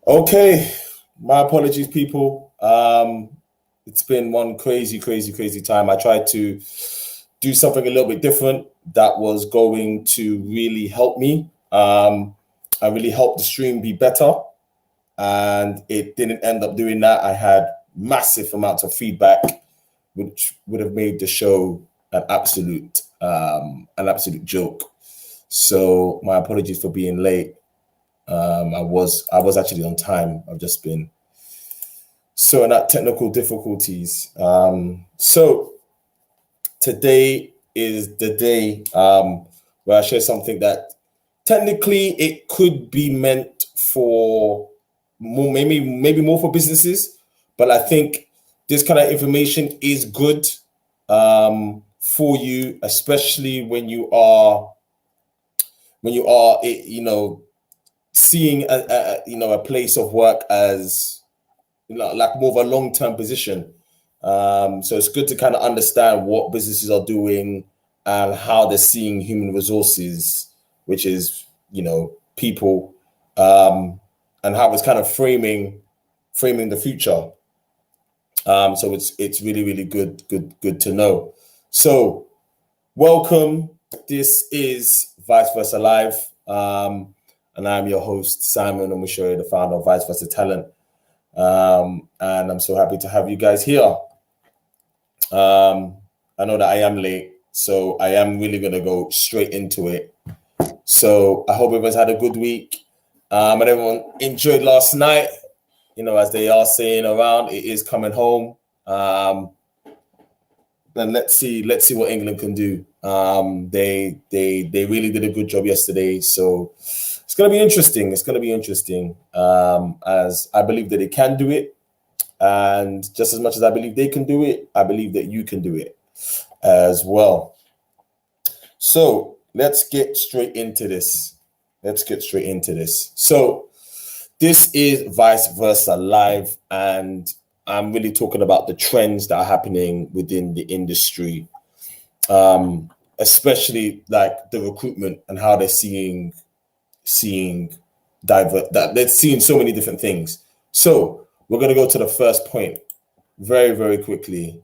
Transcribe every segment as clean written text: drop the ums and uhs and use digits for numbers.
Okay, my apologies, people. It's been one crazy time. I tried to do something a little bit different that was going to really help me. I really helped the stream be better, and it didn't end up doing that. I had massive amounts of feedback, which would have made the show an absolute joke. So my apologies for being late. I was actually on time. I've just been sorting out technical difficulties. So today is the day where I share something that technically it could be meant for more, maybe more for businesses, but I think this kind of information is good for you, especially when you are seeing a place of work as like more of a long-term position. So it's good to kind of understand what businesses are doing and how they're seeing human resources, which is people, and how it's kind of framing the future. So it's really good to know. So welcome. This is Vice Versa Live. And I'm your host, Simon Omushere, the founder of Vice Versa Talent. And I'm so happy to have you guys here. I know that I am late, so I am really going to go straight into it. So I hope everyone's had a good week. And everyone enjoyed last night. As they are saying around, it is coming home. And let's see what England can do. They really did a good job yesterday. So it's going to be interesting. As I believe that they can do it. And just as much as I believe they can do it, I believe that you can do it as well. So let's get straight into this. So this is Vice Versa Live, and I'm really talking about the trends that are happening within the industry, especially like the recruitment and how they're seeing that they're seeing so many different things. So we're going to go to the first point very quickly.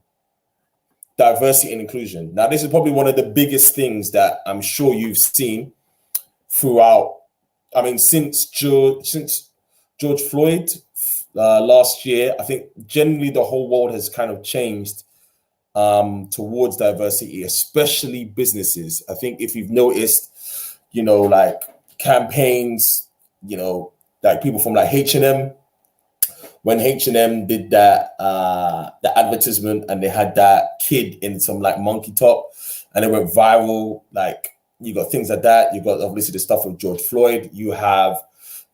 Diversity and inclusion. Now, this is probably one of the biggest things that I'm sure you've seen throughout. I mean, since George Floyd last year, I think generally the whole world has kind of changed towards diversity, especially businesses. I think if you've noticed, like campaigns, like people from like H&M, when H&M did that the advertisement and they had that kid in some like monkey top and it went viral, like you got things like that. You got obviously the stuff with George Floyd. You have,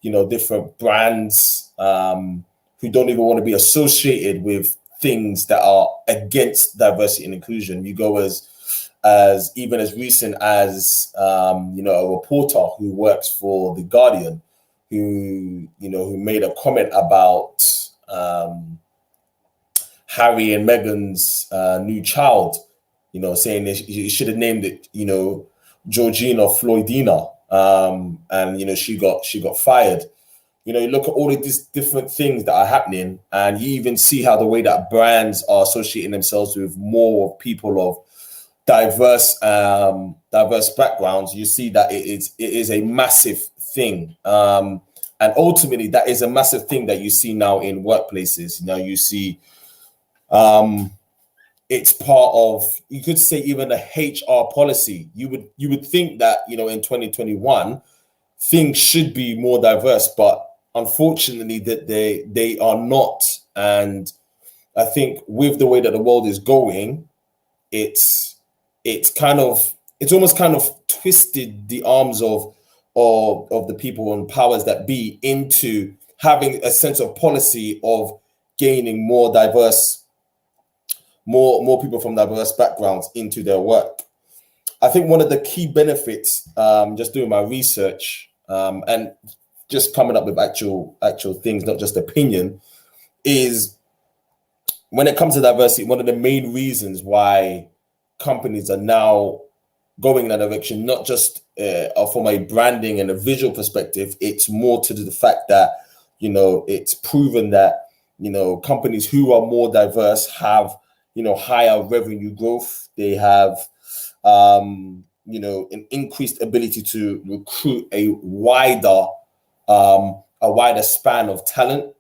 different brands who don't even want to be associated with things that are against diversity and inclusion. You go as even as recent as a reporter who works for The Guardian, who made a comment about Harry and Meghan's new child, saying he should have named it, Georgina Floydina, and she got fired. You look at all of these different things that are happening, and you even see how the way that brands are associating themselves with more people of diverse backgrounds. You see that it is a massive thing. And ultimately, that is a massive thing that you see now in workplaces. Now you see it's part of, you could say, even a HR policy. You would think that, in 2021, things should be more diverse, but unfortunately that they are not. And I think with the way that the world is going, it's almost kind of twisted the arms of the people and powers that be into having a sense of policy of gaining more people from diverse backgrounds into their work. I think one of the key benefits, just doing my research and just coming up with actual things, not just opinion, is when it comes to diversity, one of the main reasons why companies are now going in that direction, not just from a branding and a visual perspective, it's more to the fact that it's proven that, companies who are more diverse have, higher revenue growth. They have, an increased ability to recruit a wider span of talent.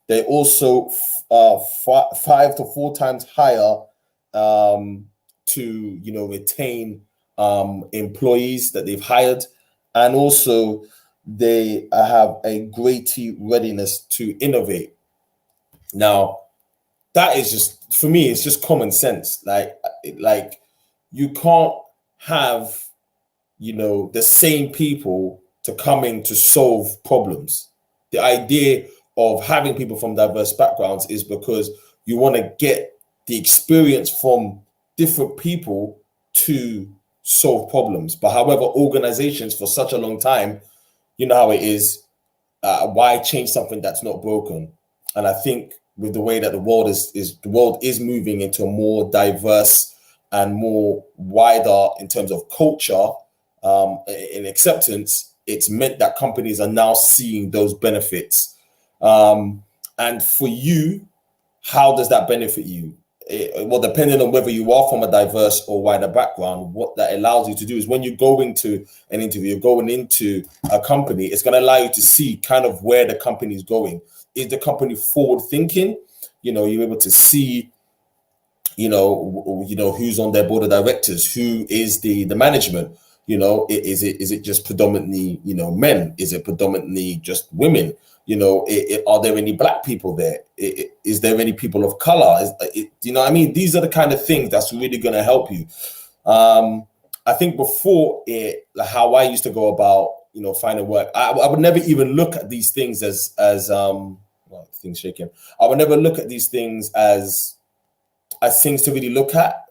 They also 5 to 4 times higher to retain employees that they've hired, and also they have a greater readiness to innovate. Now, that is just, for me, it's just common sense. Like you can't have the same people to come in to solve problems. The idea of having people from diverse backgrounds is because you want to get the experience from different people to solve problems. But however, organizations for such a long time, you know how it is, why change something that's not broken? And I think with the way that the world is moving into a more diverse and more wider in terms of culture, in acceptance, it's meant that companies are now seeing those benefits. And for you, how does that benefit you? Well, depending on whether you are from a diverse or wider background, what that allows you to do is when you go into an interview, you're going into a company, it's going to allow you to see kind of where the company is going. Is the company forward thinking? You're able to see, who's on their board of directors, who is the management. Is it just predominantly, men? Is it predominantly just women? Are there any black people there? Is there any people of color? What I mean? These are the kind of things that's really going to help you. I think before how I used to go about, finding work, I would never even look at these things as things shaking. I would never look at these things as things to really look at,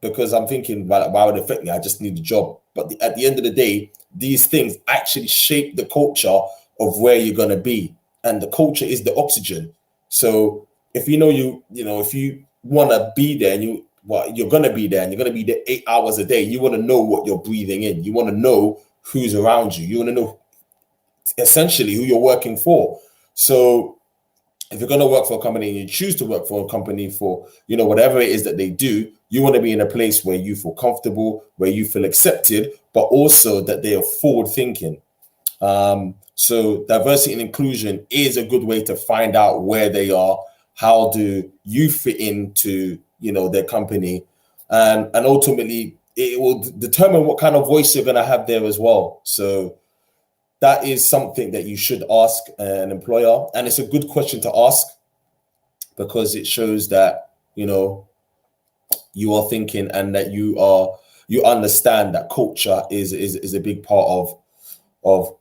because I'm thinking, why would it affect me? I just need a job. But at the end of the day, these things actually shape the culture of where you're going to be. And the culture is the oxygen. So if if you want to be there and you're going to be there and you're going to be there 8 hours a day, you want to know what you're breathing in. You want to know who's around you. You want to know essentially who you're working for. So if you're going to work for a company and you choose to work for a company for, whatever it is that they do, you want to be in a place where you feel comfortable, where you feel accepted, but also that they are forward thinking. So diversity and inclusion is a good way to find out where they are. How do you fit into, their company? And ultimately, it will determine what kind of voice you're going to have there as well. So that is something that you should ask an employer. And it's a good question to ask because it shows that, you are thinking and that you understand that culture is a big part of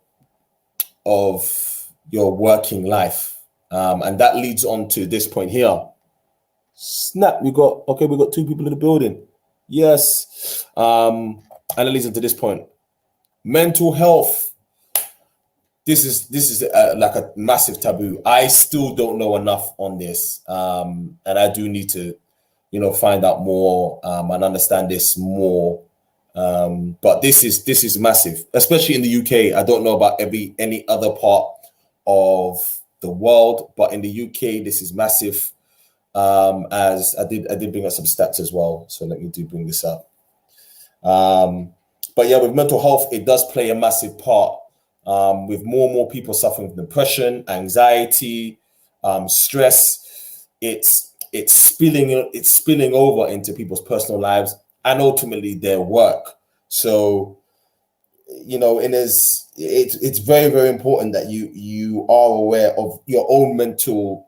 your working life. And that leads on to this point here. Snap, we got 2 people in the building. Yes. And it leads into this point. Mental health. This is like a massive taboo. I still don't know enough on this. And I do need to, find out more and understand this more. But this is massive, especially in the UK. I don't know about any other part of the world, but in the UK, this is massive. As I did bring up some stats as well. So let me bring this up. But yeah, with mental health, it does play a massive part. With more and more people suffering from depression, anxiety, stress, it's spilling over into people's personal lives and ultimately their work. So, it's very, very important that you are aware of your own mental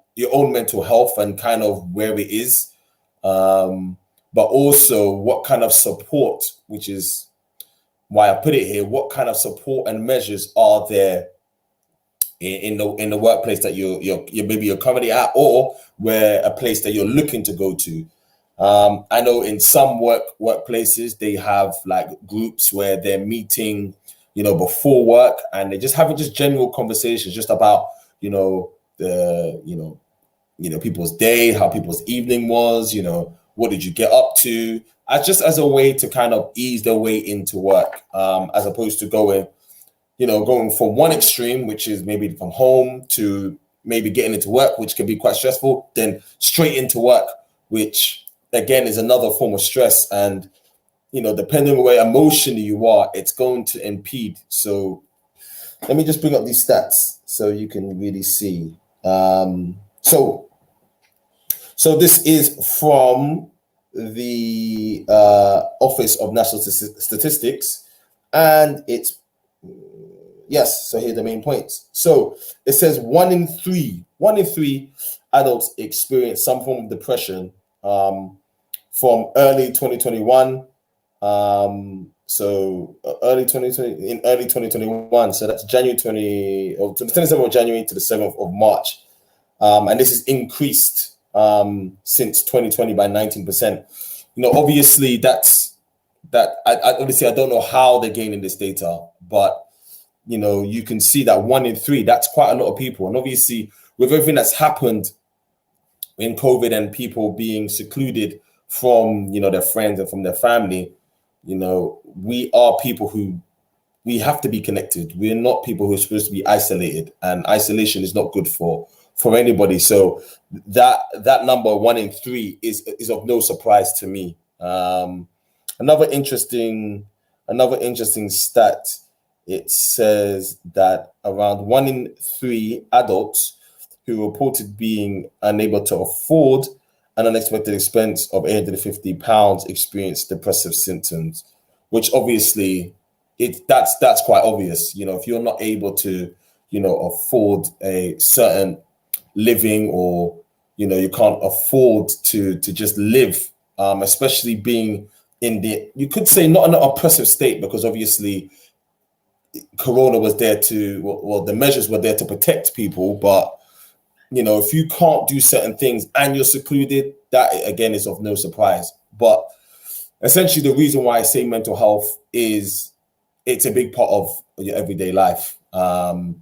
health and kind of where it is, but also what kind of support, which is why I put it here, what kind of support and measures are there in the workplace that you're currently at, or where a place that you're looking to go to. I know in some workplaces they have like groups where they're meeting, before work, and they're just having just general conversations just about, people's day, how people's evening was, what did you get up to, as a way to kind of ease their way into work, as opposed to going from one extreme, which is maybe from home to maybe getting into work, which can be quite stressful, then straight into work, which again is another form of stress. And, depending on where emotionally you are, it's going to impede. So let me just bring up these stats so you can really see. So this is from the Office of National Statistics, and it's yes. So here are the main points. So it says one in three adults experience some form of depression from early 2021. Early 2021. So that's January 27th of January to the 7th of March. And this is increased since 2020 by 19%. Obviously I don't know how they're gaining this data, but you can see that one in three, that's quite a lot of people. And obviously with everything that's happened in COVID and people being secluded from, their friends and from their family, we are people who, we have to be connected. We're not people who are supposed to be isolated, and isolation is not good for anybody. So that number one in three is of no surprise to me. Another interesting stat, it says that around one in three adults who reported being unable to afford an unexpected expense of £850 experienced depressive symptoms, which obviously that's quite obvious. If you're not able to, afford a certain living, or, you can't afford to just live, especially being in you could say not an oppressive state, because obviously Corona was there to, the measures were there to protect people, but if you can't do certain things and you're secluded, that again is of no surprise. But essentially the reason why I say mental health is it's a big part of your everyday life. The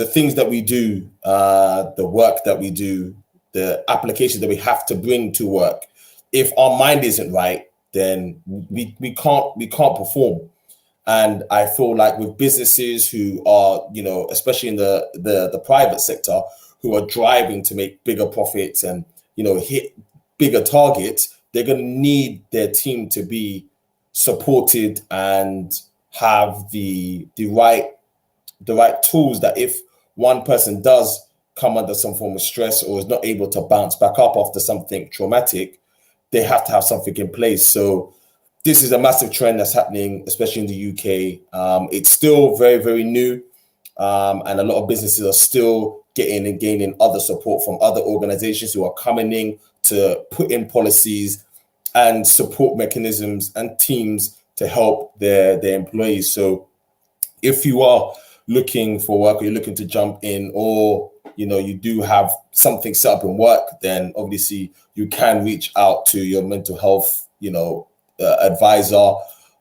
things that we do, the work that we do, the applications that we have to bring to work, if our mind isn't right, then we can't perform. And I feel like with businesses who are, especially in the private sector, who are driving to make bigger profits and, hit bigger targets, they're going to need their team to be supported and have the right tools, that if one person does come under some form of stress or is not able to bounce back up after something traumatic, they have to have something in place. So this is a massive trend that's happening, especially in the UK. It's still very, very new. And a lot of businesses are still getting and gaining other support from other organizations who are coming in to put in policies and support mechanisms and teams to help their employees. So if you are looking for work, or you're looking to jump in, or you do have something set up in work, then obviously you can reach out to your mental health advisor,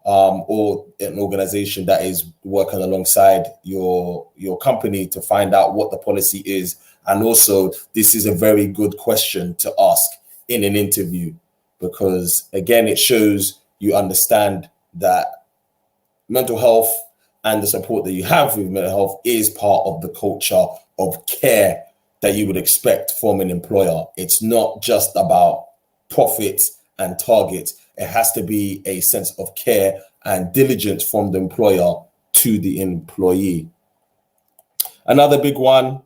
or an organization that is working alongside your company to find out what the policy is. And also, this is a very good question to ask in an interview, because again, it shows you understand that mental health and the support that you have with mental health is part of the culture of care that you would expect from an employer. It's not just about profits and targets. It has to be a sense of care and diligence from the employer to the employee. Another big one,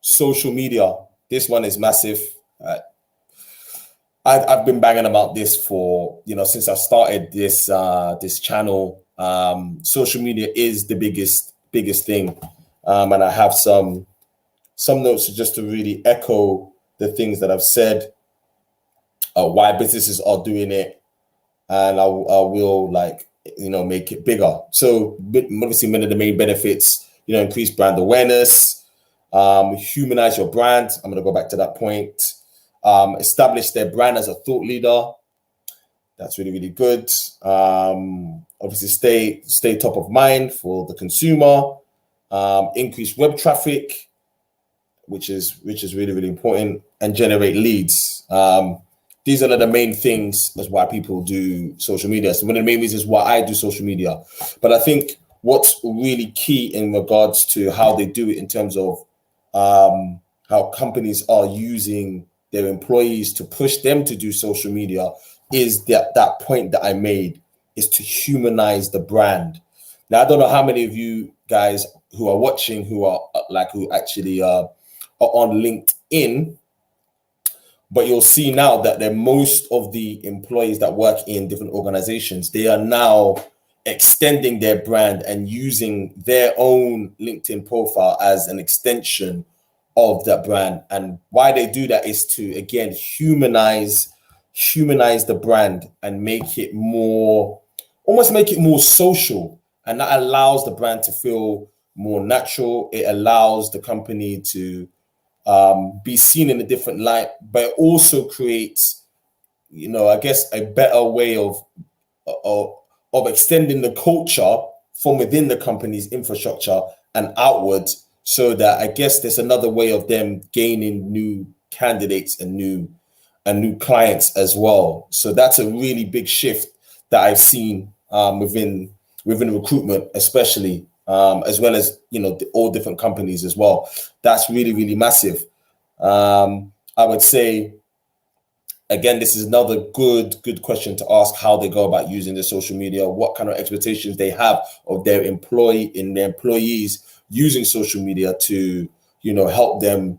social media. This one is massive. I've been banging about this for, since I started this channel. Social media is the biggest thing. And I have some notes just to really echo the things that I've said, why businesses are doing it, and I will make it bigger. So obviously one of the main benefits, increase brand awareness, humanize your brand. I'm going to go back to that point. Establish their brand as a thought leader. That's really, really good. Obviously stay top of mind for the consumer. Increase web traffic, which is really, really important, and generate leads. These are the main things. That's why people do social media. So one of the main reasons why I do social media. But I think what's really key in regards to how they do it in terms of how companies are using their employees to push them to do social media is that point that I made, is to humanize the brand. Now, I don't know how many of you guys who are watching who actually are on LinkedIn, but you'll see now that most of the employees that work in different organizations, they are now extending their brand and using their own LinkedIn profile as an extension of that brand. And why they do that is to, again, humanize the brand and make it more social. And that allows the brand to feel more natural. It allows the company to be seen in a different light, but it also creates, I guess, a better way of extending the culture from within the company's infrastructure and outwards, so that I guess there's another way of them gaining new candidates and new clients as well. So that's a really big shift that I've seen within recruitment, especially, as well as all different companies as well. That's really, really massive. I would say, again, this is another good question to ask, how they go about using the social media, what kind of expectations they have of their employees using social media to help them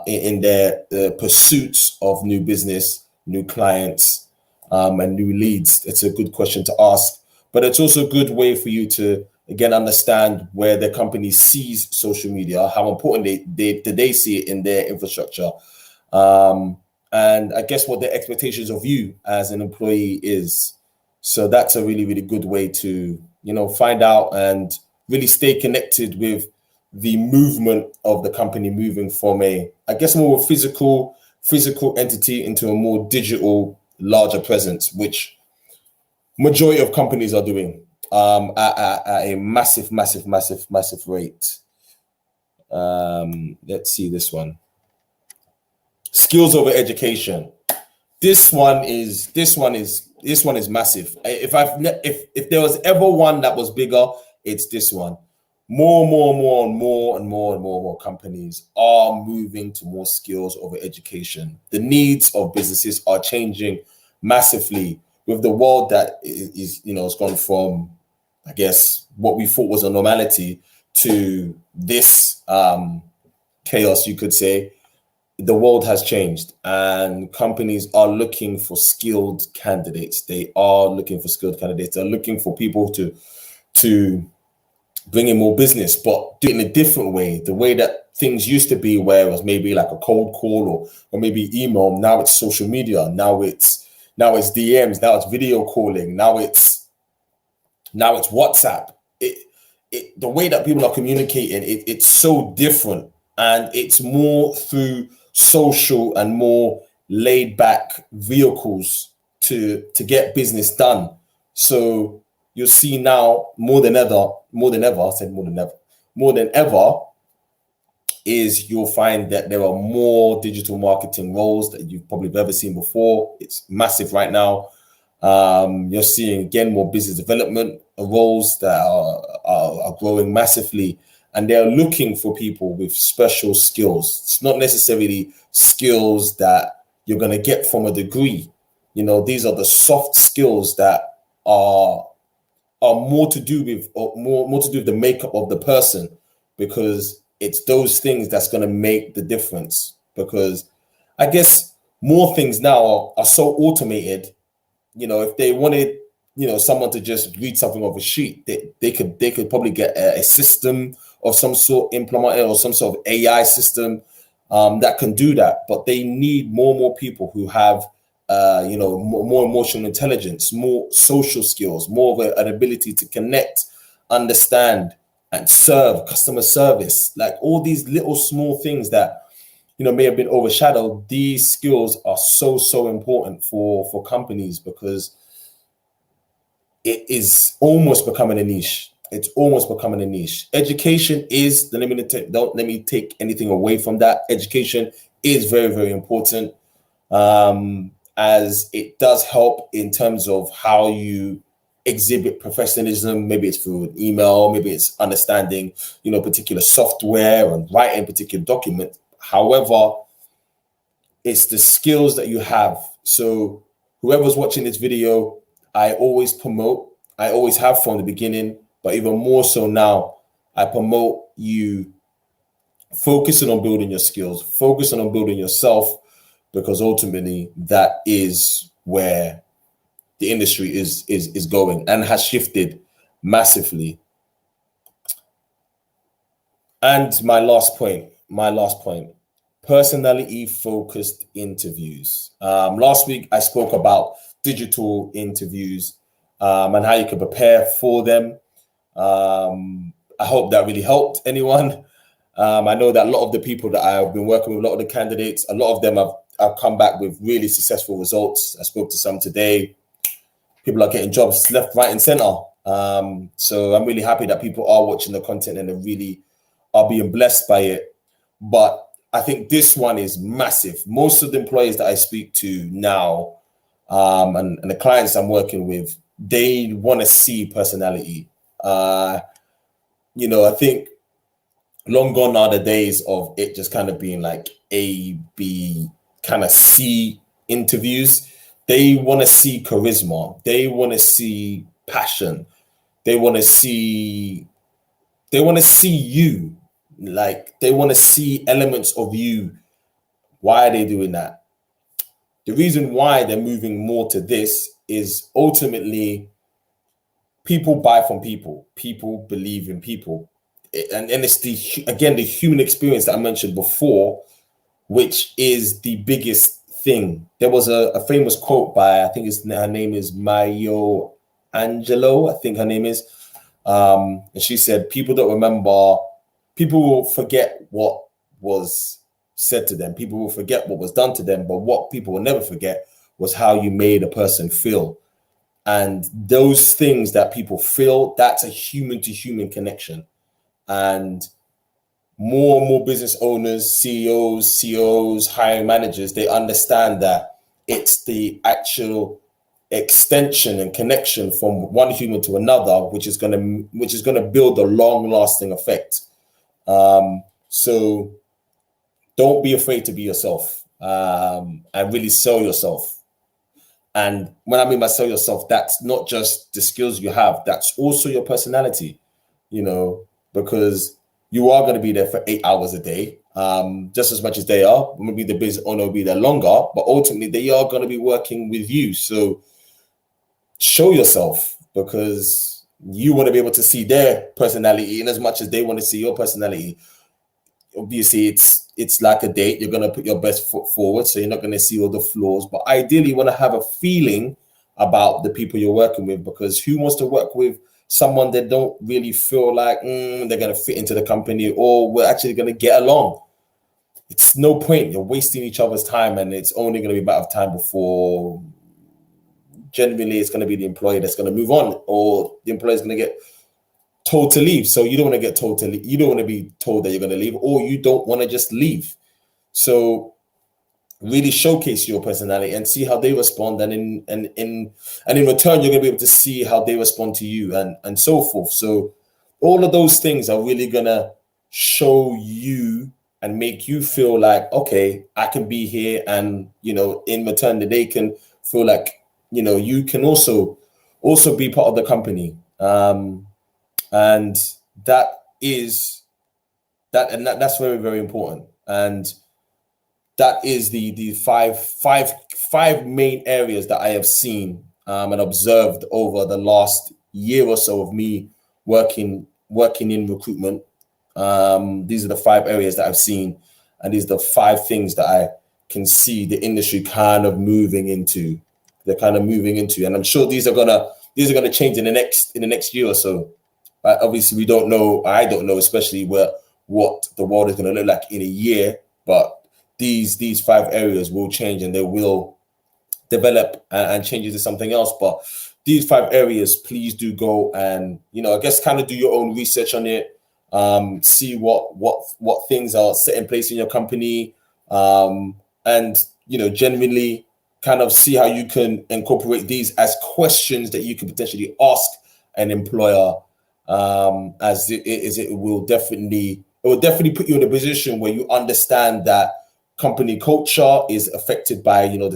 in their pursuits of new business, new clients, and new leads. It's a good question to ask, but it's also a good way for you to, again, understand where the company sees social media, how important they see it in their infrastructure, and I guess what their expectations of you as an employee is. So that's a really, really good way to find out and really stay connected with the movement of the company, moving from a more physical entity into a more digital, larger presence, which majority of companies are doing at a massive rate. Let's see this one. Skills over education. This one is massive. If there was ever one that was bigger, it's this one. More companies are moving to more skills over education. The needs of businesses are changing massively with the world that is has gone from, I guess, what we thought was a normality to this chaos, you could say. The world has changed and companies are looking for skilled candidates. They are looking for skilled candidates. They're looking for people to bring in more business, but do it in a different way. The way that things used to be, where it was maybe like a cold call or maybe email. Now it's social media. Now it's DMs. Now it's video calling. Now it's WhatsApp. The way that people are communicating, it's so different, and it's more through social and more laid back vehicles to get business done. So you'll see now more than ever, is you'll find that there are more digital marketing roles that you've probably never seen before. It's massive right now. You're seeing, again, more business development roles that are growing massively, and they're looking for people with special skills. It's not necessarily skills that you're going to get from a degree. These are the soft skills that are more to do with the makeup of the person, because it's those things that's going to make the difference. Because I guess more things now are so automated. If they wanted, someone to just read something off a sheet, they could probably get a system of some sort implemented, or some sort of AI system that can do that. But they need more people who have more emotional intelligence, more social skills, more of an ability to connect, understand, and serve, customer service. Like all these little small things that may have been overshadowed. These skills are so important for companies, because it is almost becoming a niche. It's almost becoming a niche. Education is, don't let me take anything away from that. Education is very, very important, as it does help in terms of how you exhibit professionalism. Maybe it's through an email, maybe it's understanding, particular software and writing particular documents. However, it's the skills that you have. So whoever's watching this video, I always promote, I always have from the beginning, but even more so now, I promote you focusing on building your skills, focusing on building yourself, because ultimately that is where the industry is going and has shifted massively. And my last point, personality focused interviews. Last week I spoke about digital interviews and how you can prepare for them. I hope that really helped anyone. I know that a lot of the people that I've been working with, a lot of the candidates, a lot of them have come back with really successful results. I spoke to some today. People are getting jobs left, right, and center. So I'm really happy that people are watching the content and they really are being blessed by it. But I think this one is massive. Most of the employees that I speak to now and the clients I'm working with, they want to see personality. I think long gone are the days of it just kind of being like A, B, kind of C interviews. They want to see charisma. They want to see passion. They want to see you. Like, they want to see elements of you. Why are they doing that? The reason why they're moving more to this is ultimately people buy from people. People believe in people. And it's the human experience that I mentioned before, which is the biggest thing. There was a famous quote by, I think her name is Maya Angelou, I think her name is. And she said, people will forget what was said to them. People will forget what was done to them. But what people will never forget was how you made a person feel. And those things that people feel, that's a human to human connection. And more and more business owners, CEOs, COs, hiring managers, they understand that it's the actual extension and connection from one human to another, which is going to build a long-lasting effect. So don't be afraid to be yourself and really sell yourself. And when I mean by sell yourself, that's not just the skills you have, that's also your personality, because you are going to be there for 8 hours a day, just as much as they are. Maybe the business owner will be there longer, but ultimately they are going to be working with you. So show yourself, because you want to be able to see their personality in as much as they want to see your personality. Obviously, it's like a date. You're going to put your best foot forward, so you're not going to see all the flaws. But ideally, you want to have a feeling about the people you're working with, because who wants to work with someone that don't really feel like they're going to fit into the company or we're actually going to get along? It's no point. You're wasting each other's time, and it's only going to be a matter of time before generally it's going to be the employee that's going to move on, or the employee is going to get told to leave. So you don't want to get told to leave. You don't want to be told that you're going to leave, or you don't want to just leave. So really showcase your personality and see how they respond, and in return you're going to be able to see how they respond to you, and so forth. So all of those things are really going to show you and make you feel like, okay, I can be here, and in return that they can feel like you can also be part of the company. And that's very, very important. And that is the five main areas that I have seen and observed over the last year or so of me working in recruitment. These are the 5 areas that I've seen, and these are the 5 things that I can see the industry kind of moving into. They're kind of moving into, and I'm sure these are gonna change in the next year or so. Obviously, we don't know. I don't know, especially what the world is going to look like in a year. But these 5 areas will change, and they will develop and change into something else. But these 5 areas, please do go and I guess kind of do your own research on it. See what things are set in place in your company, and generally kind of see how you can incorporate these as questions that you can potentially ask an employer, as it will definitely put you in a position where you understand that company culture is affected by, you know,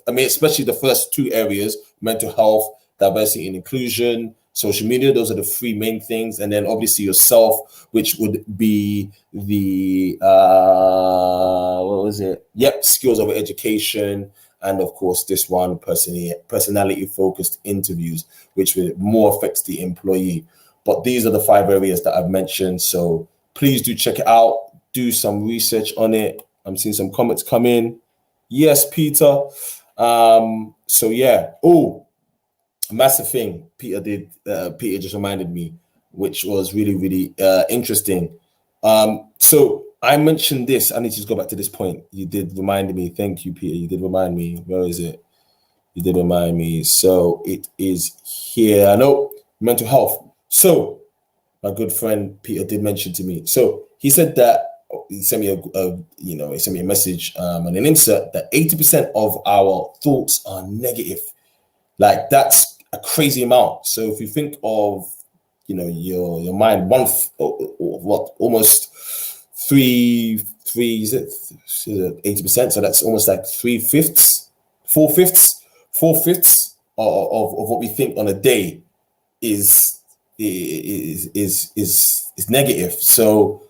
I mean, especially the first two areas: mental health, diversity and inclusion, social media. Those are the three main things, and then obviously yourself, which would be the what was it? Yep, skills over education, and of course this one, personality focused interviews, which more affects the employee. But these are the 5 areas that I've mentioned. So please do check it out. Do some research on it. I'm seeing some comments come in. Yes, Peter. So yeah. Oh, massive thing Peter just reminded me, which was really, really interesting. So I mentioned this. I need to just go back to this point. You did remind me. Thank you, Peter. You did remind me. Where is it? You did remind me. So it is here. I know mental health. So my good friend Peter did mention to me. So he said that he sent me a message and an insert that 80% of our thoughts are negative. Like, that's a crazy amount. So if you think of, you know, your mind, almost three is it 80%? So that's almost like 3/5, 4/5 of what we think on a day is negative. So,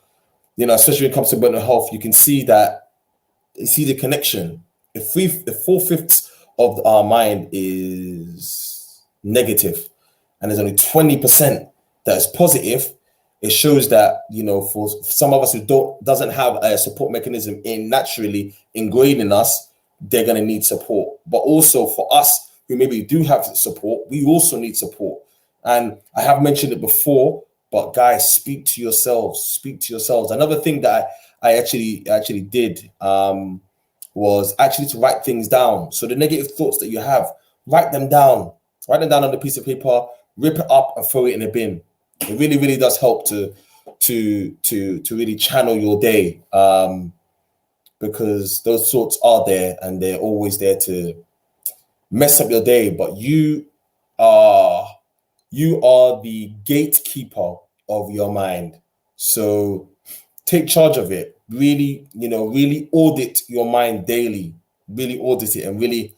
you know, especially when it comes to mental health, you can see the connection. If 4/5 of our mind is negative, and there's only 20% that is positive, it shows that, you know, for some of us who doesn't have a support mechanism naturally ingrained in us, they're going to need support. But also for us who maybe do have support, we also need support. And I have mentioned it before, but guys, speak to yourselves. Speak to yourselves. Another thing that I actually did was actually to write things down. So the negative thoughts that you have, write them down. Write them down on a piece of paper, rip it up, and throw it in a bin. It really, really does help to really channel your day, because those thoughts are there and they're always there to mess up your day. But you are the gatekeeper of your mind. So take charge of it. Really, really audit your mind daily. Really audit it and really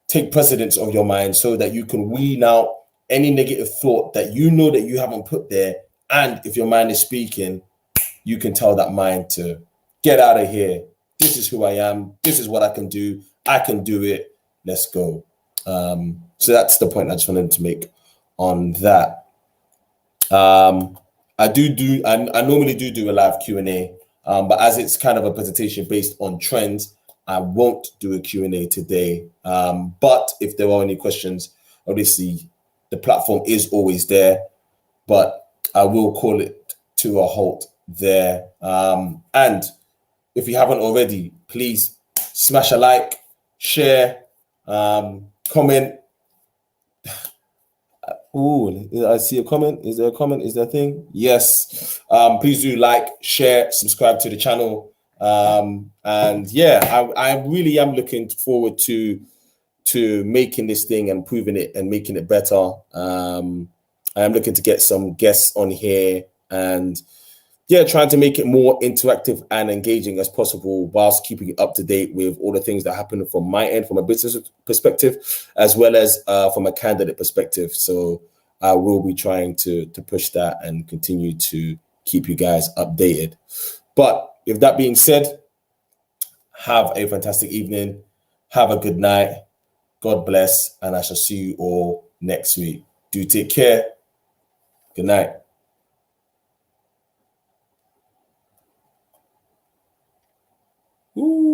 take precedence of your mind so that you can wean out any negative thought that you know that you haven't put there. And if your mind is speaking, you can tell that mind to get out of here. This is who I am. This is what I can do. I can do it. Let's go. So that's the point I just wanted to make on that. I normally do a live Q&A, but as it's kind of a presentation based on trends, I won't do a Q&A today. But if there are any questions, obviously the platform is always there, but I will call it to a halt there. And if you haven't already, please smash a like, share, comment. Oh, I see a comment. Is there a comment? Is there a thing? Yes. Please do like, share, subscribe to the channel. And yeah, I really am looking forward to making this thing and improving it and making it better. I am looking to get some guests on here and trying to make it more interactive and engaging as possible, whilst keeping it up to date with all the things that happen from my end, from a business perspective, as well as from a candidate perspective. So I will be trying to push that and continue to keep you guys updated. But with that being said, have a fantastic evening. Have a good night. God bless. And I shall see you all next week. Do take care. Good night. Ooh.